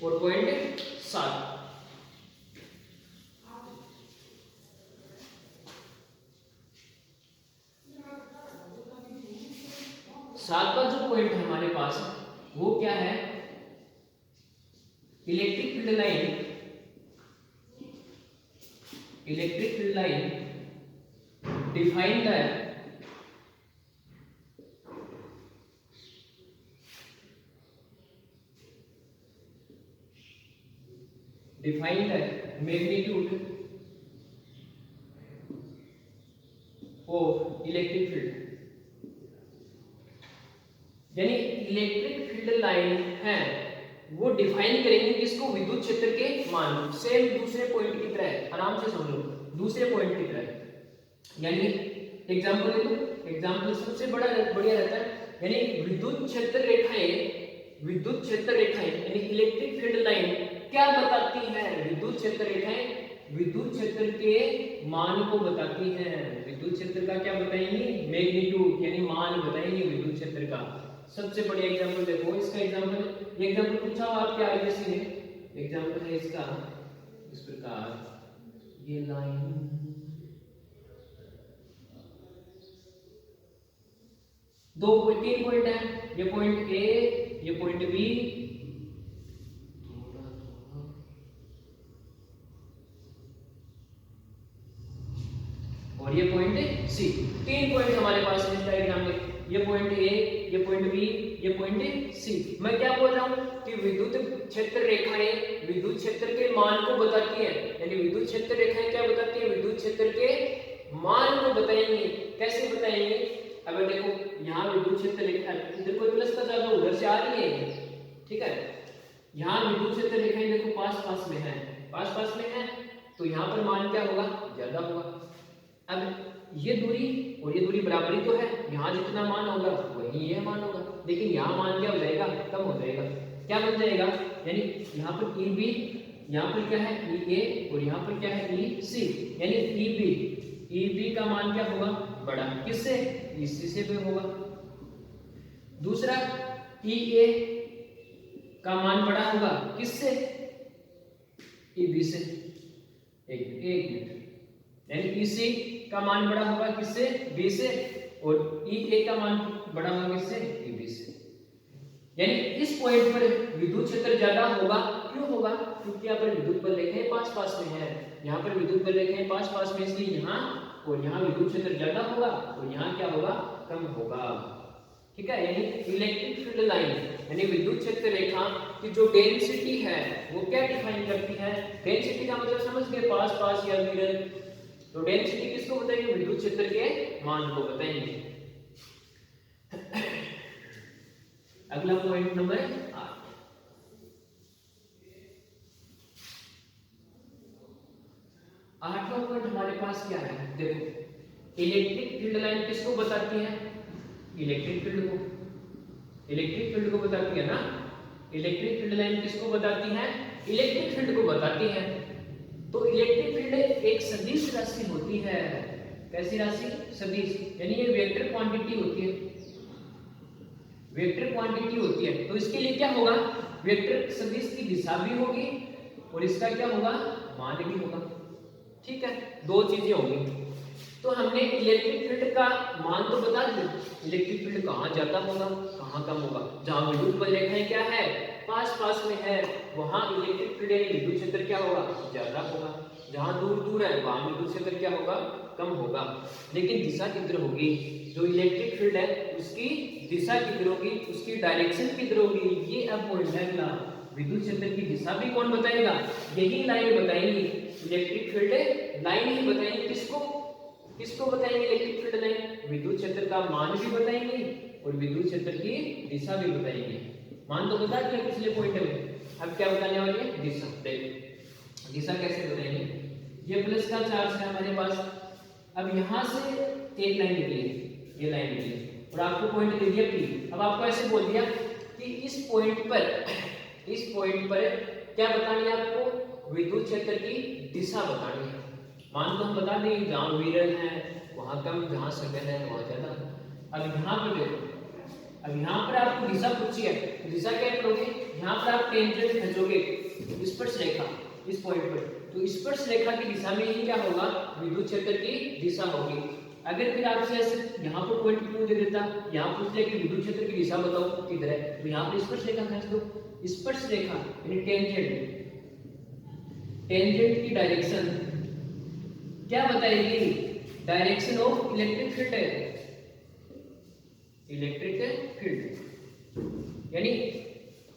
और पॉइंट 7। सातवां जो पॉइंट है हमारे पास वो क्या है, electric field line, electric field line define the magnitude of electric field. यानी इलेक्ट्रिक फील्ड लाइन है वो डिफाइन करेंगे किसको, विद्युत क्षेत्र के मान। सेम दूसरे पॉइंट की तरह, आराम से समझ लो, दूसरे पॉइंट की तरह। यानी एग्जांपल ले लो, एग्जांपल सबसे बढ़िया रहता है। यानी विद्युत क्षेत्र रेखाएं, विद्युत क्षेत्र रेखाएं यानी इलेक्ट्रिक फील्ड लाइन क्या बताती है, विद्युत क्षेत्र रेखाएं विद्युत क्षेत्र के मान को बताती हैं। विद्युत क्षेत्र का क्या बताएंगे, मैग्नीट्यूड यानी मान बताएंगे विद्युत क्षेत्र का। सबसे बढ़िया एग्जांपल देखो, इसका एग्जांपल पूछा हो आपके आईपीएससी ने, एग्जांपल है इसका इस प्रकार, ये लाइन तीन पॉइंट है, ये पॉइंट ए, ये पॉइंट बी, और ये पॉइंट सी। तीन पॉइंट हमारे पास है इस डायग्राम में, ये पॉइंट ए, ये पॉइंट बी, ये पॉइंट सी। मैं क्या बोल रहा हूं कि विद्युत क्षेत्र रेखाएं विद्युत क्षेत्र के मान को बताती है। यानी विद्युत क्षेत्र रेखाएं क्या बताती है, विद्युत क्षेत्र के मान को बताएंगे। कैसे बताएंगे, अगर देखो यहाँ विद्युत क्षेत्र रेखा इधर कोई प्लस का ज्यादा उधर से आ रही है, ठीक है। यहाँ विद्युत क्षेत्र रेखाएं देखो पास पास में है, पास पास में है, तो यहाँ पर मान क्या होगा, ज्यादा होगा। अब ये दूरी और ये दूरी बराबरी तो है, यहाँ जितना मान होगा वही ये मान होगा, लेकिन यहाँ मान क्या हो जाएगा, कम हो जाएगा। क्या बन जाएगा, यानी यहाँ पर ई बी, यहाँ पर क्या है ई ए, और यहाँ पर क्या है ई सी। यानी ई बी का मान क्या होगा, बड़ा, किससे, इसी से पे होगा। दूसरा ई ए का मान बड़ा होगा किससे, ई बी से। एक मिनट, यानी ई सी का मान बड़ा होगा किससे, बी से, और ई ए का मान बड़ा होगा किससे, ई बी से। यानी इस पॉइंट पर विद्युत क्षेत्र ज्यादा होगा। क्यों होगा, क्योंकि यहाँ पर विद्युत बल रेखाएं पास पास में है, यहाँ पर विद्युत बल रेखाएं पास पास में, इसलिए यहाँ और यहाँ विद्युत क्षेत्र ज्यादा होगा और यहाँ क्या होगा, कम होगा। ठीक है, यानी इलेक्ट्रिक फील्ड लाइन यानी विद्युत क्षेत्र रेखा की जो डेंसिटी है वो क्या डिफाइन करती है। डेंसिटी का मतलब समझ गए, पास पास या मिरर। तो डेंसिटी किसको बताएंगे, विद्युत क्षेत्र के मान को बताएंगे। अगला पॉइंट नंबर 8, आठवां पॉइंट हमारे पास क्या है, देखो इलेक्ट्रिक फील्ड लाइन किसको बताती है, इलेक्ट्रिक फील्ड को बताती है ना। इलेक्ट्रिक फील्ड लाइन किसको बताती है, इलेक्ट्रिक फील्ड को बताती है। तो इलेक्ट्रिक फील्ड एक सदिश राशि होती है। कैसी राशि, सदिश, यानी ये वेक्टर क्वांटिटी होती है, वेक्टर क्वांटिटी होती है। तो इसके लिए क्या होगा, वेक्टर सदिश की दिशा भी होगी और इसका क्या होगा, मान भी होगा। ठीक है, दो चीजें होंगी। तो हमने इलेक्ट्रिक फील्ड का मान तो बता दिया, इलेक्ट्रिक फील्ड कहाँ ज्यादा होगा कहाँ कम होगा। जहाँ विद्युत बल रेखाएं क्या है, पास पास में है, वहां इलेक्ट्रिक फील्ड यानी विद्युत क्षेत्र क्या होगा, ज्यादा होगा। जहाँ दूर दूर है वहां विद्युत क्षेत्र क्या होगा, कम होगा। लेकिन दिशा किधर होगी, जो इलेक्ट्रिक फील्ड है उसकी दिशा किधर होगी, उसकी डायरेक्शन किधर होगी, ये अब पॉइंट है अगला। विद्युत क्षेत्र की दिशा भी कौन बताएगा, यही लाइन बताएंगी, इलेक्ट्रिक फील्ड लाइन ही बताएंगे। किसको बताएंगे इलेक्ट्रिक फील्ड लाइन, विद्युत क्षेत्र का मान भी बताएंगे और विद्युत क्षेत्र की दिशा भी बताएंगे। मान तो बता दिया पिछले पॉइंट में, अब क्या बताने वाले हैं, दिशा। देखो दिशा कैसे बताएंगे, ये प्लस का चार्ज है हमारे पास। अब यहां से एक लाइन निकली, ये लाइन निकली और आपको पॉइंट दे दिया P। अब आपको ऐसे बोल दिया कि इस पॉइंट पर क्या बतानी है आपको, विद्युत क्षेत्र की दिशा बतानी है। मान तो हम बता देंगे जहां विरल है वहां कम, जहां सघन है वहां ज्यादा। अब यहाँ पर देखो, अब यहाँ पर आपको दिशा पूछी है, तो दिशा क्या करोगे, यहाँ पर आप टेंजेंट खींचोगे स्पर्श रेखा इस पॉइंट पर, तो स्पर्श रेखा की दिशा में ही क्या होगा, विद्युत क्षेत्र की दिशा होगी। अगर फिर आपसे ऐसे यहाँ पर पॉइंट क्यों दे देता, यहाँ पूछ लिया कि विद्युत क्षेत्र की दिशा बताओ किधर है, तो यहाँ पर स्पर्श रेखा खींच दो। स्पर्श रेखा यानी टेंजेंट, टेंजेंट की डायरेक्शन क्या बताएगी, डायरेक्शन ऑफ इलेक्ट्रिक फील्ड है, इलेक्ट्रिक फील्ड यानी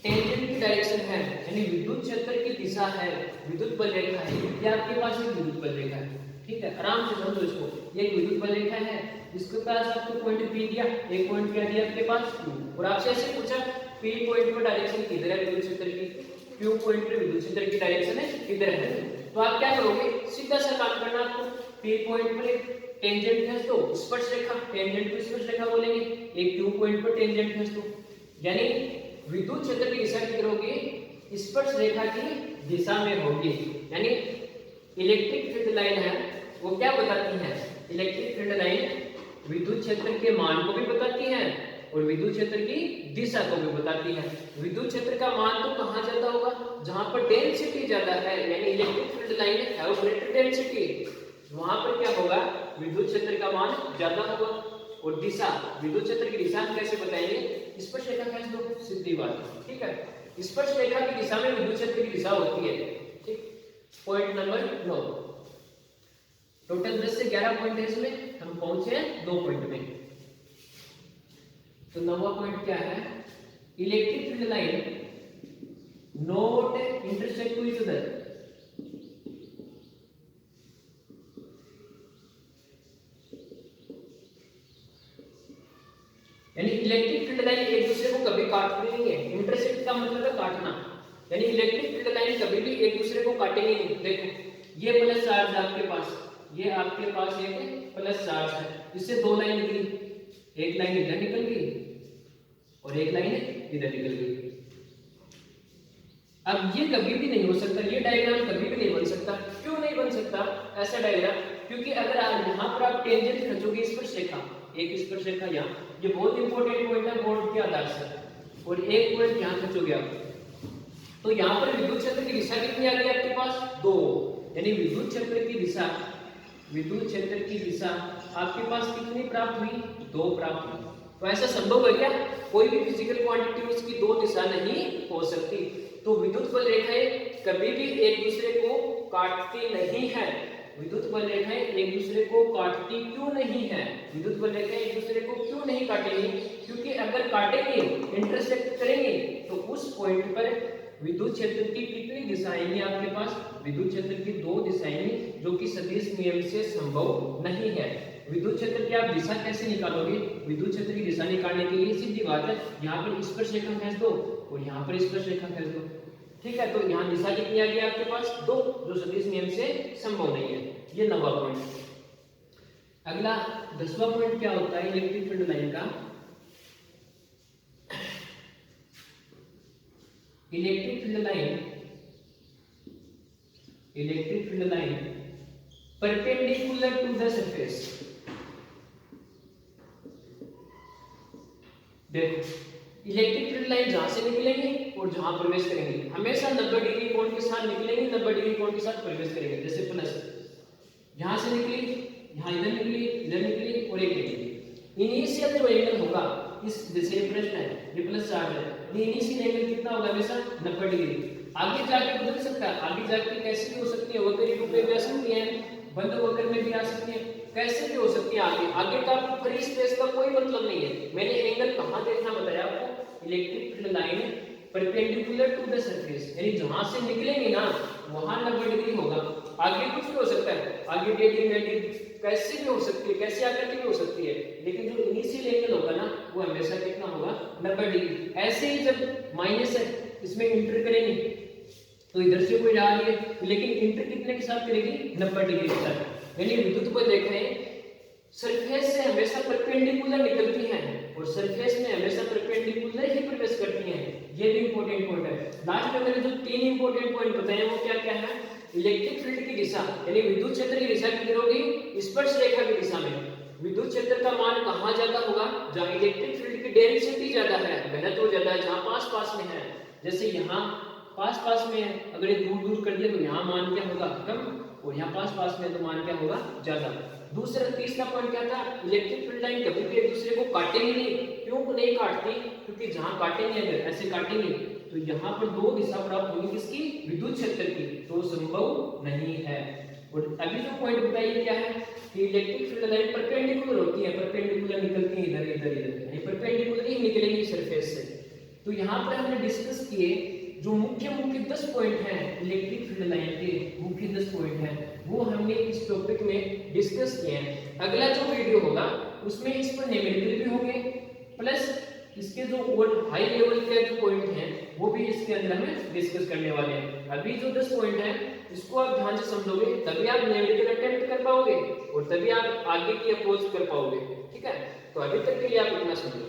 टेंजेंट की डायरेक्शन है, यानी विद्युत क्षेत्र की दिशा है, विद्युत बल रेखा है। ये आपके पास एक विद्युत बल रेखा है, ठीक है, आराम से समझो इसको। ये एक विद्युत बल रेखा है, इसके पास आपको पॉइंट P दिया, एक पॉइंट क्या दिया आपके पास Q, और आपसे ऐसे पूछा P पॉइंट पर डायरेक्शन किधर है विद्युत क्षेत्र की, Q पॉइंट पर विद्युत क्षेत्र की डायरेक्शन है किधर है, तो आप क्या करोगे, सीधा सा काम करना आपको। P पॉइंट पर एक टेंजेंट खींच दो, स्पर्श रेखा, टेंजेंट को स्पर्श रेखा बोलेंगे, एक Q पॉइंट पर टेंजेंट खींच दो, यानी विद्युत क्षेत्र की दिशा किधर होगी, स्पर्श रेखा की दिशा में होगी। यानी इलेक्ट्रिक फील्ड लाइन है वो क्या बताती है, इलेक्ट्रिक फील्ड लाइन विद्युत क्षेत्र के मान को भी बताती है और विद्युत क्षेत्र की दिशा को भी बताती है। विद्युत क्षेत्र का मान तो कहाँ ज्यादा होगा, जहां पर डेंसिटी ज्यादा है, यानी electric field line have greater density, वहां पर क्या होगा, विद्युत क्षेत्र का मान ज्यादा होगा। और दिशा, विद्युत क्षेत्र की दिशा हम कैसे बताएंगे, स्पर्श रेखा खींच दो, सीधी बात, ठीक है। स्पर्श रेखा की दिशा में विद्युत क्षेत्र की दिशा होती है, ठीक। पॉइंट नंबर 9, टोटल 10 से 11 पॉइंट है, इसमें हम पहुंचे हैं 2 पॉइंट में। तो 9वां पॉइंट क्या है, electric field line not intersect to each other, यानी इलेक्ट्रिक फील्ड लाइन एक दूसरे को कभी काटती नहीं है। इंटरसेक्ट का मतलब है काटना, यानी इलेक्ट्रिक फील्ड लाइन कभी भी एक दूसरे को काटेंगे नहीं। देखो ये प्लस चार्ज है आपके पास, ये आपके पास एक प्लस चार्ज है, इससे 2 लाइन निकली, एक लाइन इधर निकल गई और एक लाइन इधर निकल गई। अब ये कभी भी नहीं हो सकता, ये डायग्राम कभी भी नहीं बन सकता। क्यों नहीं बन सकता ऐसा डायग्राम, क्योंकि अगर आप यहाँ पर आप टेंजेंट खींचोगे स्पर्श रेखा, एक स्पर्श रेखा यहाँ, ये बहुत इंपॉर्टेंट पॉइंट है बोर्ड के आधार से, और एक पॉइंट यहाँ खींचोगे आप, तो यहाँ पर विद्युत क्षेत्र की दिशा कितनी आ गई आपके पास, 2, यानी विद्युत क्षेत्र की दिशा, विद्युत क्षेत्र की दिशा आपके पास कितनी प्राप्त हुई, 2 प्राप्त हुई। तो ऐसा संभव है क्या, कोई भी फिजिकल क्वांटिटी उसकी 2 दिशा नहीं हो सकती। तो विद्युत बल रेखाएं कभी भी एक दूसरे को काटती नहीं है, विद्युत बल रेखाएं एक दूसरे को काटती क्यों नहीं है, विद्युत बल रेखाएं एक दूसरे को क्यों नहीं काटेंगी, क्योंकि अगर काटेंगे, इंटरसेक्ट करेंगे, तो उस पॉइंट पर विद्युत क्षेत्र की कितनी दिशाएं हैं आपके पास, विद्युत क्षेत्र की 2 दिशाएं, जो कि सदिश नियम से संभव नहीं है। विद्युत क्षेत्र की आप दिशा कैसे निकालोगे, विद्युत क्षेत्र की दिशा निकालने के लिए सीधी बात है, यहाँ पर स्पर्श रेखा खींच दो और यहाँ पर स्पर्श रेखा खींच दो, ठीक है। तो यहाँ दिशा कितनी आ गई आपके पास, 2, जो सदिश नियम से संभव नहीं है। ये 9वां पॉइंट। अगला 10वां पॉइंट क्या होता है इलेक्ट्रिक फील्ड लाइन का, electric field line, electric field line perpendicular to the surface. देखो इलेक्ट्रिक फील्ड लाइन जहां से निकलेंगे और जहां प्रवेश करेंगे हमेशा 90 डिग्री कोण के साथ निकलेंगे, 90 डिग्री कोण के साथ प्रवेश करेंगे। जैसे प्लस यहां से निकली, यहां इधर निकली, इधर निकली और एक निकली। इनिशियल जो एंगल होगा, इस जैसे प्रश्न है, ये प्लस चार्ज है, ये इनिशियल एंगल कितना होगा, हमेशा 90 डिग्री। आगे जाके बदल सकता है, आगे जाके कैसे भी हो सकती है, वक्री रूप में भी आ सकती है, बंद वक्र में भी आ सकती है, कैसे भी हो सकती है। आगे का फ्री स्पेस का कोई मतलब नहीं है। मैंने एंगल कहां देखना बताया आपको, electric field line perpendicular to the surface, यानी जहां से निकलेंगे ना वहां 90 डिग्री होगा। आगे कुछ भी हो सकता है, आगे 90 डिग्री कैसे भी हो सकती है, कैसे आकृति भी हो सकती है, लेकिन जो इनिशियल एंगल होगा ना वो हमेशा कितना होगा, 90 डिग्री। ऐसे ही जब माइनस है इसमें इंटर करेंगे तो इधर से कोई जा रही है, लेकिन इंटर कितने के साथ करेगी, 90 डिग्री के साथ। यानी विद्युत बल रेखाएं सरफेस से हमेशा परपेंडिकुलर निकलती हैं और सरफेस में हमेशा परपेंडिकुलर ही प्रवेश करती हैं। ये भी इंपॉर्टेंट पॉइंट है। लास्ट में मैंने जो 3 इंपॉर्टेंट पॉइंट बताए वो क्या क्या है, इलेक्ट्रिक फील्ड की दिशा, यानी विद्युत क्षेत्र की दिशा किधर होगी, स्पर्श रेखा की दिशा में। विद्युत क्षेत्र का मान कहां ज्यादा होगा, जहां इलेक्ट्रिक फील्ड की डेंसिटी ज्यादा है, घनत्व ज्यादा है, जहां पास पास में है। जैसे यहाँ पास पास में है, अगर ये दूर दूर कर दिया तो यहाँ मान क्या होगा, कम, और यहाँ पास पास में तो मान क्या होगा, ज्यादा। दूसरा तीसरा पॉइंट क्या था, इलेक्ट्रिक फील्ड लाइन कभी भी एक दूसरे को काटेंगे नहीं। क्यों नहीं काटती, क्योंकि जहाँ काटेंगे, अगर ऐसे काटेंगे तो यहाँ पर दो दिशा प्राप्त होगी, किसकी, विद्युत क्षेत्र की, तो संभव नहीं है। और अभी जो पॉइंट बताइए क्या है कि इलेक्ट्रिक फील्ड लाइन परपेंडिकुलर होती है, परपेंडिकुलर निकलती है इधर इधर इधर, यानी परपेंडिकुलर ही निकलेंगी सरफेस से। तो यहाँ पर हमने डिस्कस किए जो मुख्य मुख्य 10 पॉइंट हैं इलेक्ट्रिक फील्ड लाइन के, मुख्य 10 पॉइंट हैं वो हमने इस टॉपिक में डिस्कस किए हैं। अगला जो वीडियो होगा उसमें इस पर न्यूमेरिकल भी होंगे, प्लस इसके जो और हाई लेवल के जो पॉइंट हैं वो भी इसके अंदर हमें डिस्कस करने वाले हैं। अभी जो 10 पॉइंट हैं इसको आप ध्यान से समझोगे तभी आप न्यूमेरिकल अटेम्प्ट कर पाओगे और तभी आप आगे की अप्रोच कर पाओगे। ठीक है, तो अभी तक के लिए आप इतना समझो।